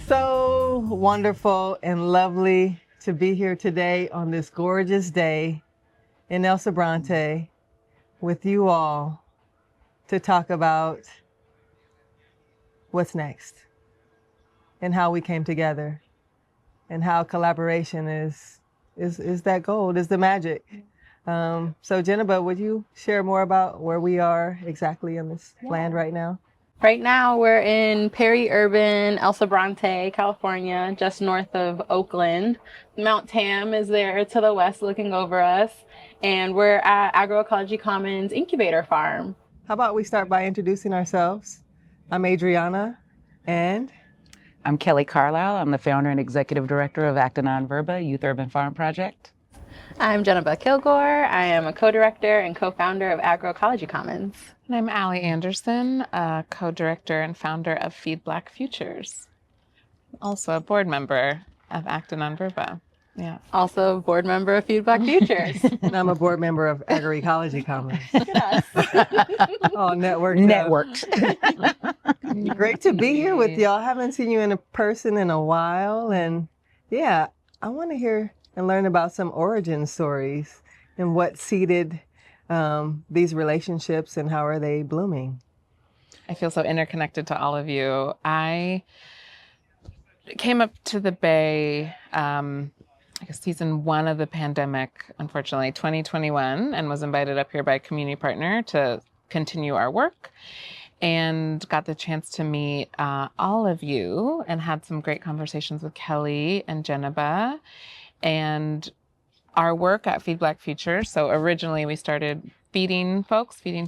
So wonderful and lovely to be here today on this gorgeous day in El Sobrante with you all to talk about what's next and how we came together and how collaboration is that gold, is the magic. So Jennifer, would you share more about where we are exactly in this land right now? Right now, we're in peri-urban El Sobrante, California, just north of Oakland. Mount Tam is there to the west looking over us, and we're at Agroecology Commons Incubator Farm. How about we start by introducing ourselves? I'm Adriana, and I'm Kelly Carlisle. I'm the founder and executive director of Acta Non Verba Youth Urban Farm Project. I'm Jennifer Kilgore. I am a co-director and co-founder of Agroecology Commons. And I'm Allie Anderson, co-director and founder of Feed Black Futures. Also a board member of Acta Non Verba. Yeah. Also a board member of Feed Black Futures. And I'm a board member of Agroecology Commons. Look at us. Oh, networked. Great to be here with y'all. I haven't seen you in person in a while. And yeah, I want to hear and learn about some origin stories and what seeded these relationships and how are they blooming. I feel so interconnected to all of you. I came up to the Bay, I guess season 1 of the pandemic, unfortunately, 2021, and was invited up here by a community partner to continue our work, and got the chance to meet all of you and had some great conversations with Kelly and Jennifer and our work at Feed Black Futures. So originally we started feeding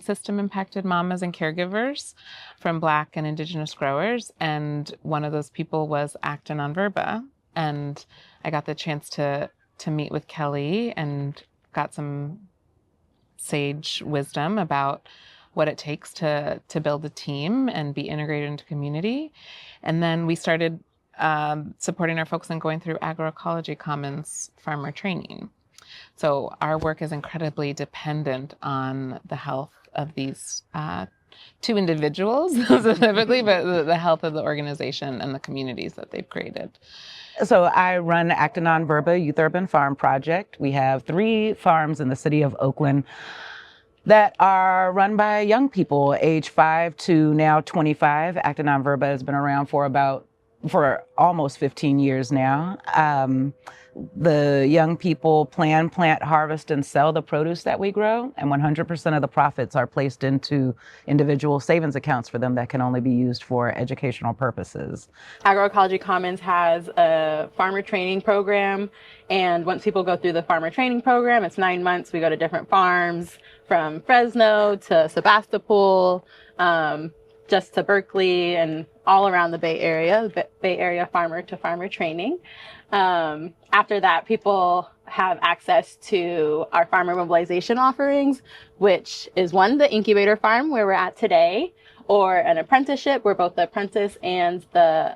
system impacted mamas and caregivers from Black and Indigenous growers. And one of those people was Acta Non Verba. And I got the chance to meet with Kelly and got some sage wisdom about what it takes to build a team and be integrated into community. And then we started supporting our folks and going through Agroecology Commons farmer training. So our work is incredibly dependent on the health of these 2 individuals specifically, but the health of the organization and the communities that they've created. So I run Acta Non Verba Youth Urban Farm Project. We have 3 farms in the city of Oakland that are run by young people, age 5 to now 25. Acta Non Verba has been around for almost 15 years now. The young people plant, harvest, and sell the produce that we grow, and 100% of the profits are placed into individual savings accounts for them that can only be used for educational purposes. Agroecology Commons has a farmer training program, and once people go through the farmer training program, it's 9 months. We go to different farms from Fresno to Sebastopol, just to Berkeley and all around the Bay Area, Bay Area farmer to farmer training. After that, people have access to our farmer mobilization offerings, which is one, the incubator farm where we're at today, or an apprenticeship where both the apprentice and the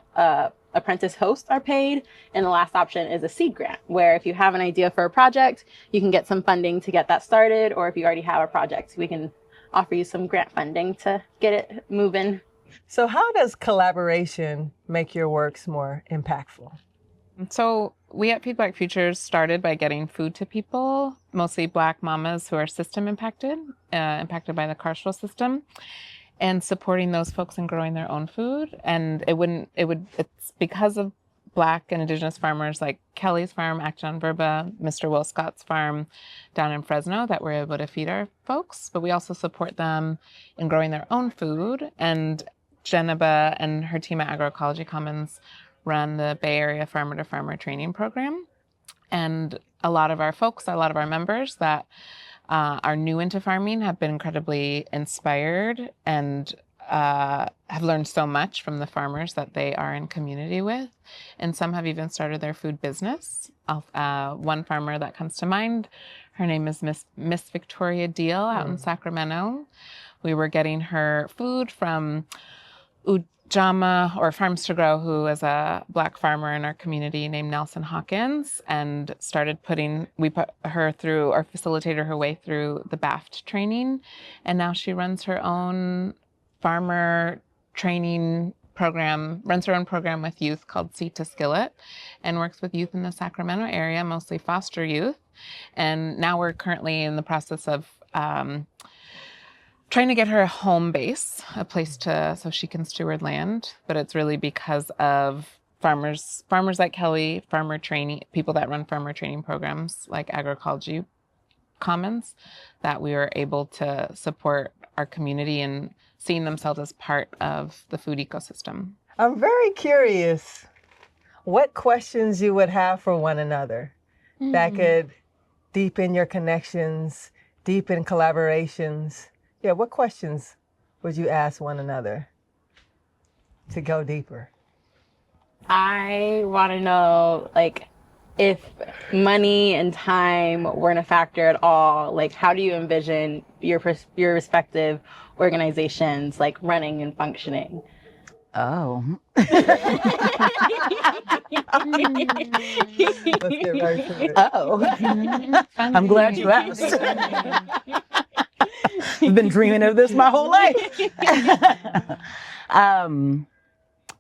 apprentice host are paid. And the last option is a seed grant, where if you have an idea for a project, you can get some funding to get that started, or if you already have a project, we can offer you some grant funding to get it moving. So how does collaboration make your works more impactful? So we at Feed Black Futures started by getting food to people, mostly Black mamas who are system impacted by the carceral system, and supporting those folks in growing their own food. And it's because of Black and Indigenous farmers like Kelly's farm, Acta Non Verba, Mr. Will Scott's farm down in Fresno that we're able to feed our folks, but we also support them in growing their own food. And Jennifer and her team at Agroecology Commons run the Bay Area Farmer to Farmer training program. And a lot of our members that are new into farming have been incredibly inspired and have learned so much from the farmers that they are in community with. And some have even started their food business. One farmer that comes to mind, her name is Miss Victoria Deal out in Sacramento. We were getting her food from Ujama, or Farms to Grow, who is a Black farmer in our community named Nelson Hawkins, and we put her through, or facilitated her way through the BAFT training. And now she runs her own farmer training program, runs her own program with youth called Seat to Skillet, and works with youth in the Sacramento area, mostly foster youth. And now we're currently in the process of trying to get her a home base, a place so she can steward land. But it's really because of farmers like Kelly, farmer training, people that run farmer training programs like Agroecology Commons, that we were able to support our community and seeing themselves as part of the food ecosystem. I'm very curious what questions you would have for one another that could deepen your connections, deepen collaborations. Yeah, what questions would you ask one another to go deeper? I want to know, like, if money and time weren't a factor at all, like, how do you envision your respective organizations, like, running and functioning? Oh. Let's get right to it. Oh. I'm glad you asked. I've been dreaming of this my whole life.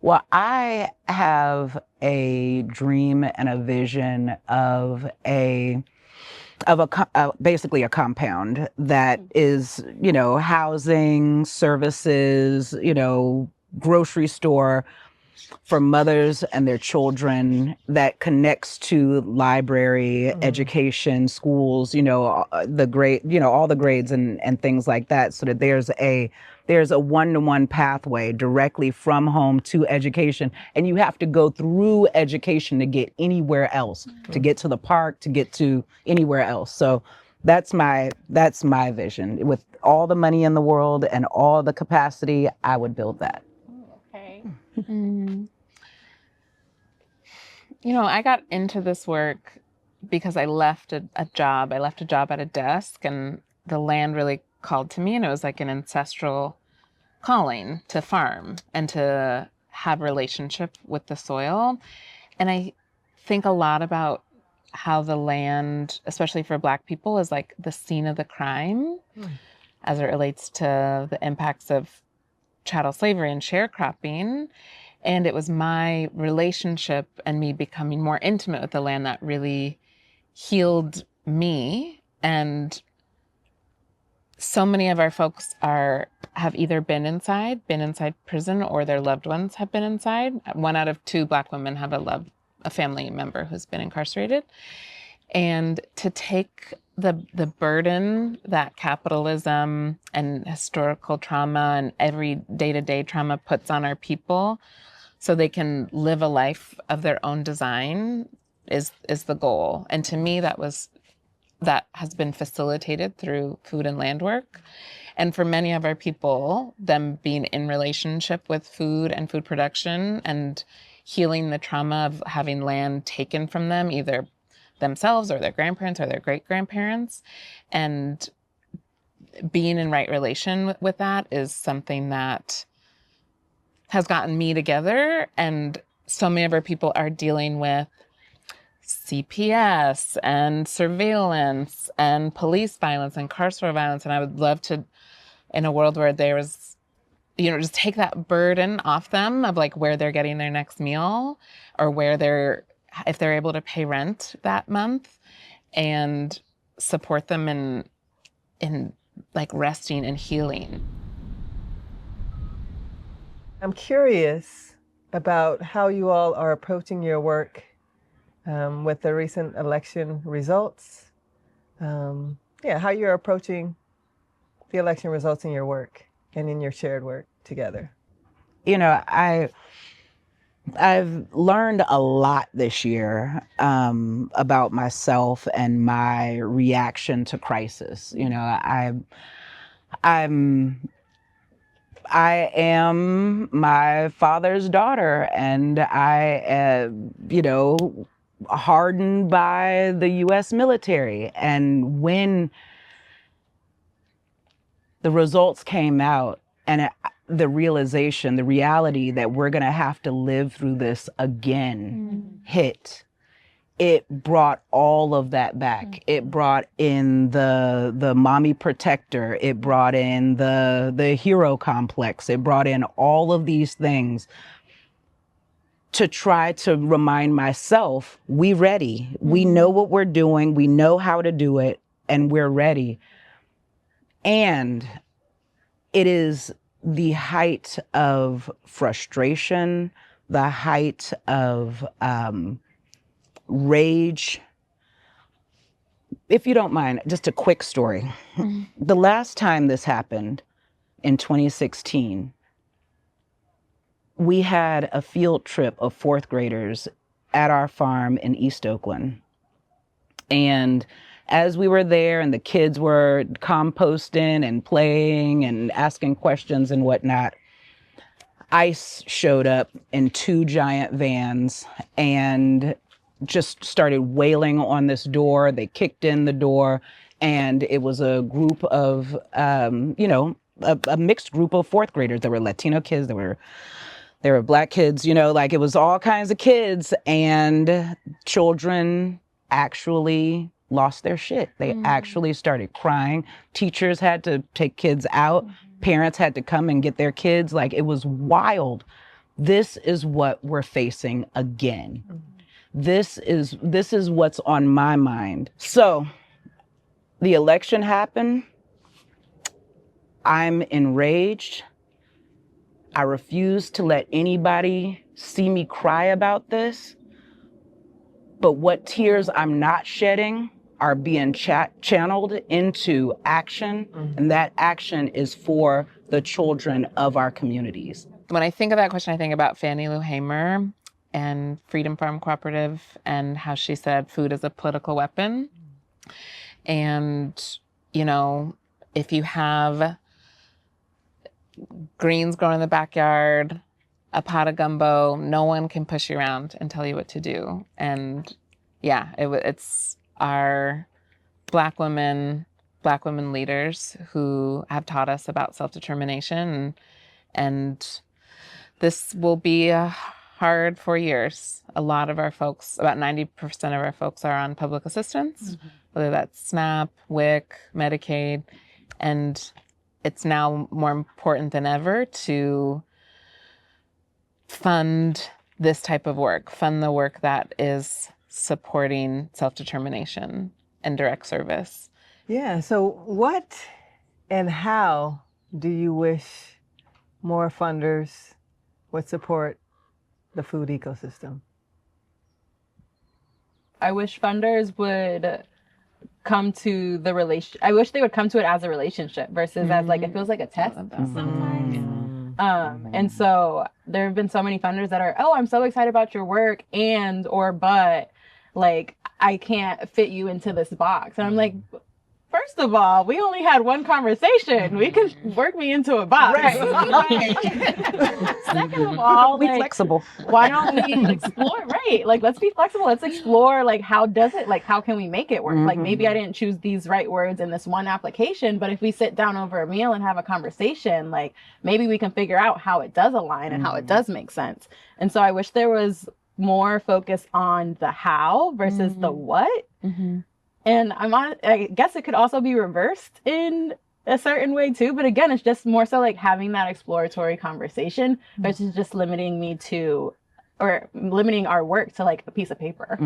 Well, I have a dream and a vision of basically a compound that is, housing, services, grocery store for mothers and their children, that connects to library, education, schools, all the grades and things like that, so that there's a one-to-one pathway directly from home to education. And you have to go through education to get anywhere else, to get to the park, to get to anywhere else. So that's my vision. With all the money in the world and all the capacity, I would build that. Okay. I got into this work because I left a job. I left a job at a desk, and the land really called to me, and it was like an ancestral calling to farm and to have relationship with the soil. And I think a lot about how the land, especially for Black people, is like the scene of the crime as it relates to the impacts of chattel slavery and sharecropping. And it was my relationship and me becoming more intimate with the land that really healed me. And so many of our folks have either been inside prison, or their loved ones have been inside. 1 out of 2 Black women have a family member who's been incarcerated. And to take the burden that capitalism and historical trauma and every day-to-day trauma puts on our people, so they can live a life of their own design, is the goal. And to me, that has been facilitated through food and land work. And for many of our people, them being in relationship with food and food production and healing the trauma of having land taken from them, either themselves or their grandparents or their great-grandparents, and being in right relation with that is something that has gotten me together. And so many of our people are dealing with CPS and surveillance and police violence and carceral violence. And I would love to, in a world where there was, just take that burden off them of like where they're getting their next meal, or if they're able to pay rent that month, and support them in like resting and healing. I'm curious about how you all are approaching your work with the recent election results. How you're approaching the election results in your work and in your shared work together. I've learned a lot this year about myself and my reaction to crisis. I am my father's daughter, and I am, hardened by the U.S. military. And when the results came out, and the reality that we're going to have to live through this again hit, it brought all of that back. It brought in the mommy protector. It brought in the hero complex. It brought in all of these things to try to remind myself, we ready. We know what we're doing. We know how to do it, and we're ready. And it is the height of frustration, the height of rage. If you don't mind, just a quick story. The last time this happened, in 2016, we had a field trip of fourth graders at our farm in East Oakland. And as we were there and the kids were composting and playing and asking questions and whatnot, ICE showed up in 2 giant vans and just started wailing on this door. They kicked in the door, and it was a group of, a mixed group of fourth graders. There were Latino kids, there were Black kids, it was all kinds of kids, and children actually lost their shit. They actually started crying. Teachers had to take kids out. Parents had to come and get their kids. It was wild. This is what we're facing again. This is what's on my mind. So the election happened. I'm enraged. I refuse to let anybody see me cry about this. But what tears I'm not shedding are being channeled into action. And that action is for the children of our communities. When I think of that question, I think about Fannie Lou Hamer and Freedom Farm Cooperative and how she said food is a political weapon. And, if you have greens growing in the backyard, a pot of gumbo, no one can push you around and tell you what to do. And yeah, it's our Black women leaders who have taught us about self-determination. And this will be a hard 4 years. A lot of our folks, about 90% of our folks are on public assistance, whether that's SNAP, WIC, Medicaid. And it's now more important than ever to fund this type of work, fund the work that is supporting self-determination and direct service. Yeah, so what and how do you wish more funders would support the food ecosystem? I wish funders would come to the I wish they would come to it as a relationship versus as it feels like a test sometimes. And so there have been so many funders that are, I'm so excited about your work but I can't fit you into this box. And I'm like, first of all, we only had one conversation. We can work me into a box. Right. Second of all, be flexible. Why don't we explore? Right. Let's be flexible. Let's explore, how does it, how can we make it work? Maybe I didn't choose these right words in this one application, but if we sit down over a meal and have a conversation, maybe we can figure out how it does align and how it does make sense. And so I wish there was more focus on the how versus the what. And I guess it could also be reversed in a certain way too. But again, it's just more so having that exploratory conversation versus just limiting our work to a piece of paper.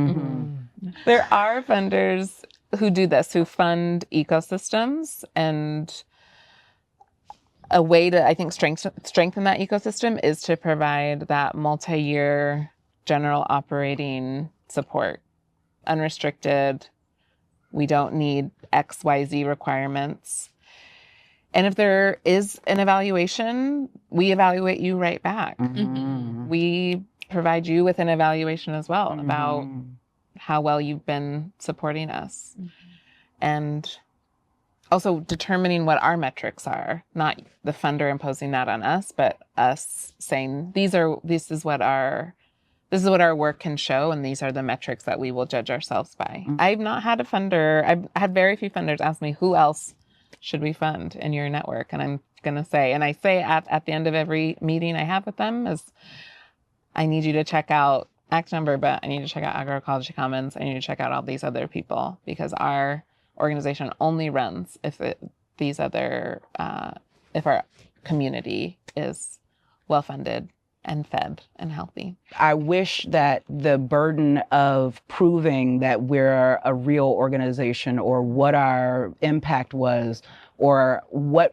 There are funders who do this, who fund ecosystems, and a way to, I think, strengthen that ecosystem is to provide that multi-year general operating support, unrestricted. We don't need XYZ requirements. And if there is an evaluation, we evaluate you right back. We provide you with an evaluation as well about how well you've been supporting us. And also determining what our metrics are, not the funder imposing that on us, but us saying, this is what our work can show, and these are the metrics that we will judge ourselves by. I've not had I've had very few funders ask me, who else should we fund in your network? And I'm going to say, at the end of every meeting I have with them, is I need you to check out Acton Verba, I need to check out Agroecology Commons. I need to check out all these other people, because our organization only runs if if our community is well funded and fed and healthy. I wish that the burden of proving that we're a real organization, or what our impact was, or what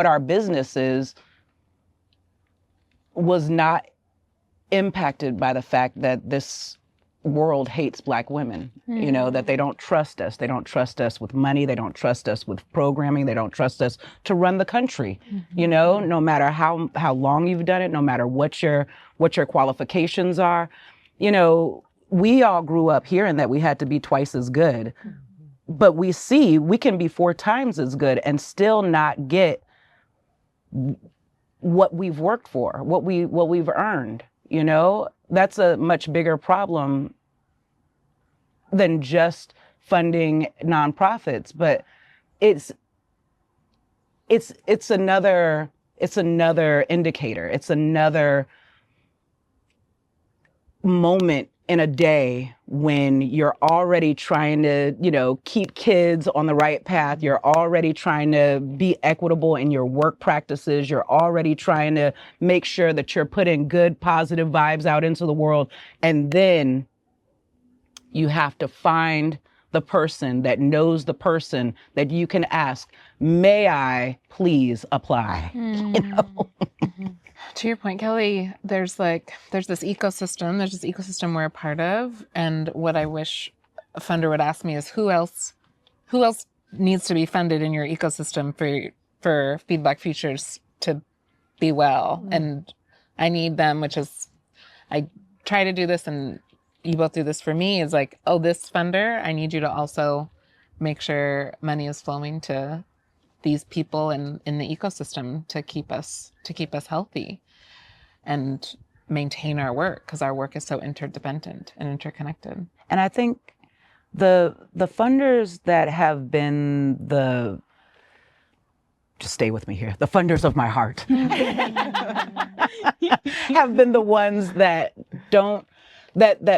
our business is, was not impacted by the fact that this world hates Black women. That they don't trust us. They don't trust us with money. They don't trust us with programming. They don't trust us to run the country. No matter how long you've done it, no matter what your qualifications are. We all grew up hearing that we had to be twice as good. But we see we can be 4 times as good and still not get what we've worked for, what we've earned. That's a much bigger problem than just funding nonprofits. But it's another indicator. It's another moment in a day when you're already trying to, keep kids on the right path. You're already trying to be equitable in your work practices. You're already trying to make sure that you're putting good, positive vibes out into the world. And then you have to find the person that knows the person that you can ask, may I please apply? To your point, Kelly, there's this ecosystem we're a part of. And what I wish a funder would ask me is, who else needs to be funded in your ecosystem for Feed Black Futures to be well? And I need them, which is, I try to do this, and you both do this for me, is like, oh, this funder, I need you to also make sure money is flowing to these people in the ecosystem to keep us healthy and maintain our work, because our work is so interdependent and interconnected. And I think the funders that have been just stay with me here, the funders of my heart have been the ones that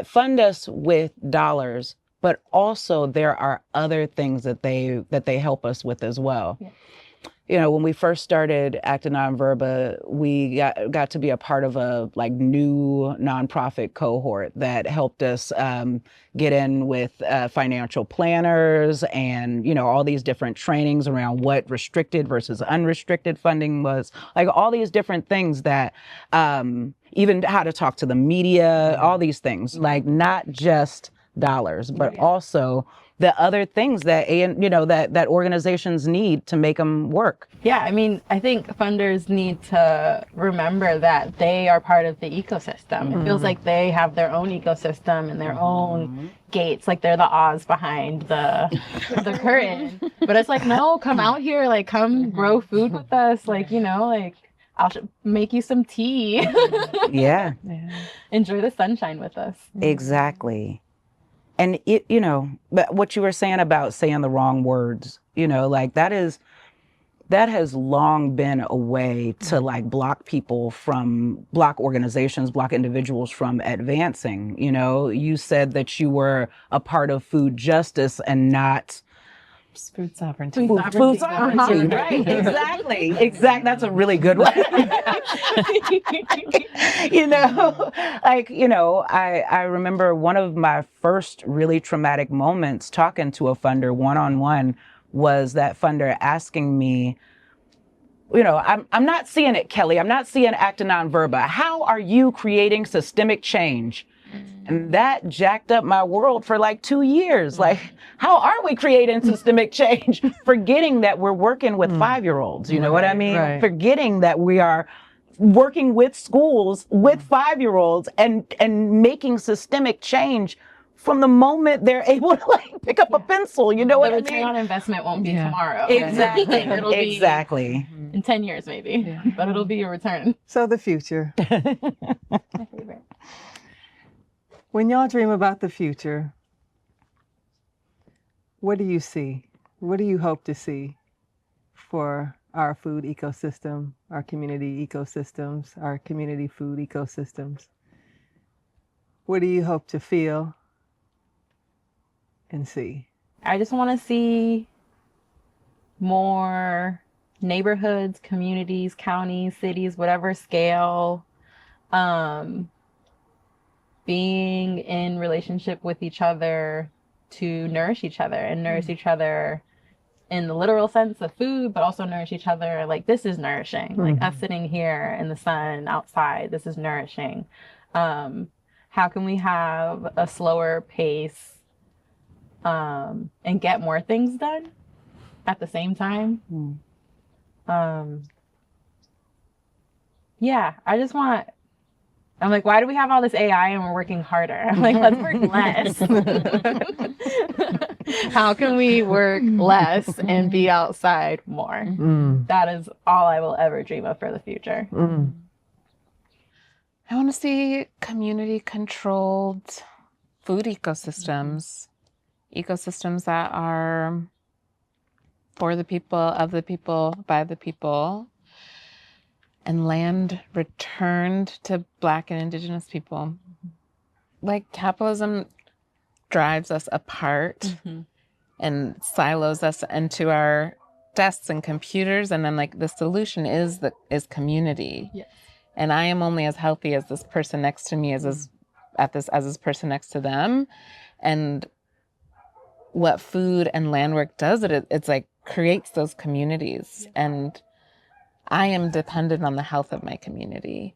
fund us with dollars, but also there are other things that they help us with as well. Yeah. When we first started Acton Verba, we got to be a part of a new nonprofit cohort that helped us get in with financial planners and all these different trainings around what restricted versus unrestricted funding was, all these different things that even how to talk to the media, all these things, not just dollars, but also the other things that that organizations need to make them work. Yeah, I think funders need to remember that they are part of the ecosystem. It feels like they have their own ecosystem and their own gates, like they're the Oz behind the curtain. But it's no, come out here, come grow food with us, I'll make you some tea. Yeah. Enjoy the sunshine with us. Exactly. And but what you were saying about saying the wrong words, that has long been a way to block organizations, block individuals from advancing. You said that you were a part of food justice and not food sovereignty. Food sovereignty, right? Exactly. That's a really good one. I remember one of my first really traumatic moments talking to a funder one-on-one was that funder asking me, I'm not seeing it, Kelly. I'm not seeing Acton Verba. How are you creating systemic change? And that jacked up my world for 2 years. How are we creating systemic change? Forgetting that we're working with 5-year-olds, you know what I mean? Right. Forgetting that we are working with schools with 5-year-olds and making systemic change from the moment they're able to pick up a pencil, what I mean? The return on investment won't be tomorrow. Exactly. It'll be exactly. In 10 years maybe, but it'll be a return. So the future. My favorite. When y'all dream about the future, what do you see? What do you hope to see for our food ecosystem, our community ecosystems, our community food ecosystems? what do you hope to feel and see? I just want to see more neighborhoods, communities, counties, cities, whatever scale, being in relationship with each other to nourish each other and nourish each other in the literal sense of food, but also nourish each other. Like, this is nourishing. Like us sitting here in the sun outside, this is nourishing. How can we have a slower pace and get more things done at the same time? Yeah, I'm like, why do we have all this AI and we're working harder? I'm like, let's work less. How can we work less and be outside more? That is all I will ever dream of for the future. I want to see community-controlled food ecosystems, ecosystems that are for the people, of the people, by the people, and land returned to Black and Indigenous people. Like, capitalism drives us apart and silos us into our desks and computers, and then like the solution is community. Yes. And I am only as healthy as this person next to me as this person next to them. And what food and land work does, it's like creates those communities. And I am dependent on the health of my community.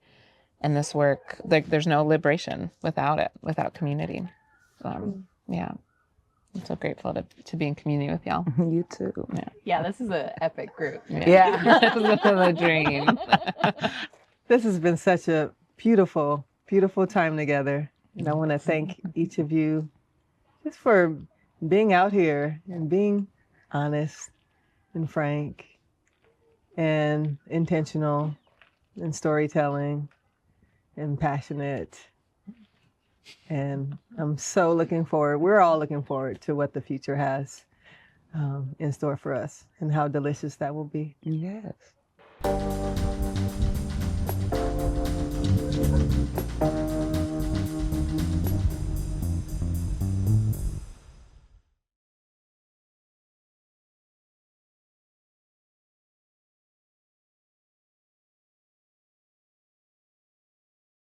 And this work, like, there's no liberation without it, without community. Yeah. I'm so grateful to be in community with y'all. You too. Yeah, this is an epic group. Yeah. This is a dream. This has been such a beautiful, beautiful time together. And I want to thank each of you just for being out here and being honest and frank and intentional and storytelling and passionate. And I'm so looking forward, we're all looking forward to what the future has in store for us and how delicious that will be. Yes.